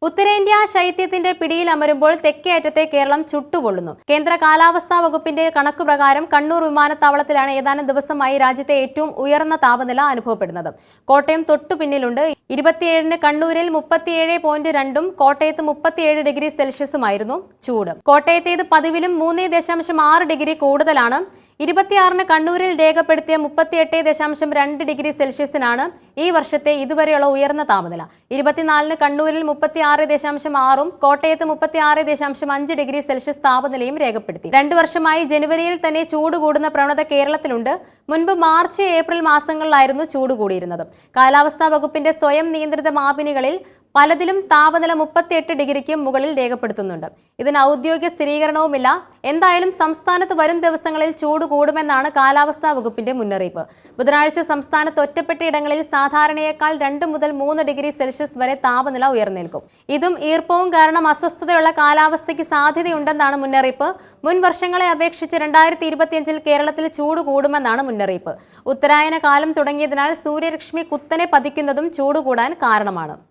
ഉത്തരേന്ത്യ ശൈത്യത്തിന്റെ പിടിയിൽ അമരുമ്പോൾ തെക്കേ അറ്റത്തെ കേരളം ചുട്ടുപൊള്ളുന്നു. കേന്ദ്ര കാലാവസ്ഥാ വകുപ്പിന്റെ കണക്കുപ്രകാരം കണ്ണൂർ വിമാനത്താവളത്തിലാണ് ഏതാനും ദിവസമായി രാജ്യത്തെ ഏറ്റവും ഉയർന്ന താപനില അനുഭവപ്പെടുന്നത്. കോട്ടയം തൊട്ടു പിന്നിലുണ്ട്. 27-ന് കണ്ണൂരിൽ 37.2-ഉം കോട്ടയത്ത് 37 ഡിഗ്രി സെൽഷ്യസുമായിരുന്നു ചൂട്. കോട്ടയത്തേത് പതിവിലും 3.6 ഡിഗ്രി കൂടുതലാണ്. 26-ന് കണ്ണൂരിൽ രേഖപ്പെടുത്തിയ 38.2 ഡിഗ്രി സെൽഷ്യസിനാണ് ഈ വർഷത്തെ ഇതുവരെയുള്ള ഉയർന്ന താപനില. 24-ന് കണ്ണൂരിൽ 36.6-ഉം കോട്ടയത്ത് 36.5 ഡിഗ്രി സെൽഷ്യസ് താപനിലയും രേഖപ്പെടുത്തി. 2 വർഷമായി ജനുവരിയിൽ തന്നെ ചൂട് കൂടുന്ന പ്രവണത കേരളത്തിലുണ്ട്. മുൻപ് മാർച്ച് ഏപ്രിൽ മാസങ്ങളിലായിരുന്നു ചൂട് കൂടിയിരുന്നത്. കാലാവസ്ഥാ വകുപ്പിന്റെ സ്വയം നിയന്ത്രിത മാപിനികളിൽ പലതിലും താപനില 38 ഡിഗ്രിക്ക് മുകളിൽ രേഖപ്പെടുത്തുന്നുണ്ട്. ഇതിന് ഔദ്യോഗിക സ്ഥിരീകരണവുമില്ല. എന്തായാലും സംസ്ഥാനത്ത് വരും ദിവസങ്ങളിൽ ചൂട് കൂടുമെന്നാണ് കാലാവസ്ഥാ വകുപ്പിന്റെ മുന്നറിയിപ്പ്. ബുധനാഴ്ച സംസ്ഥാനത്ത് ഒറ്റപ്പെട്ട ഇടങ്ങളിൽ സാധാരണയേക്കാൾ 2 മുതൽ 3 ഡിഗ്രി സെൽഷ്യസ് വരെ താപനില ഉയർന്നേൽക്കും. ഇതും ഈർപ്പവും കാരണം അസ്വസ്ഥതയുള്ള കാലാവസ്ഥയ്ക്ക് സാധ്യതയുണ്ടെന്നാണ് മുന്നറിയിപ്പ്. മുൻ വർഷങ്ങളെ അപേക്ഷിച്ച് 2025-ൽ കേരളത്തിൽ ചൂട് കൂടുമെന്നാണ് മുന്നറിയിപ്പ്. ഉത്തരായന കാലം തുടങ്ങിയതിനാൽ സൂര്യരശ്മി കുത്തനെ പതിക്കുന്നതും ചൂട് കൂടാൻ കാരണമാണ്.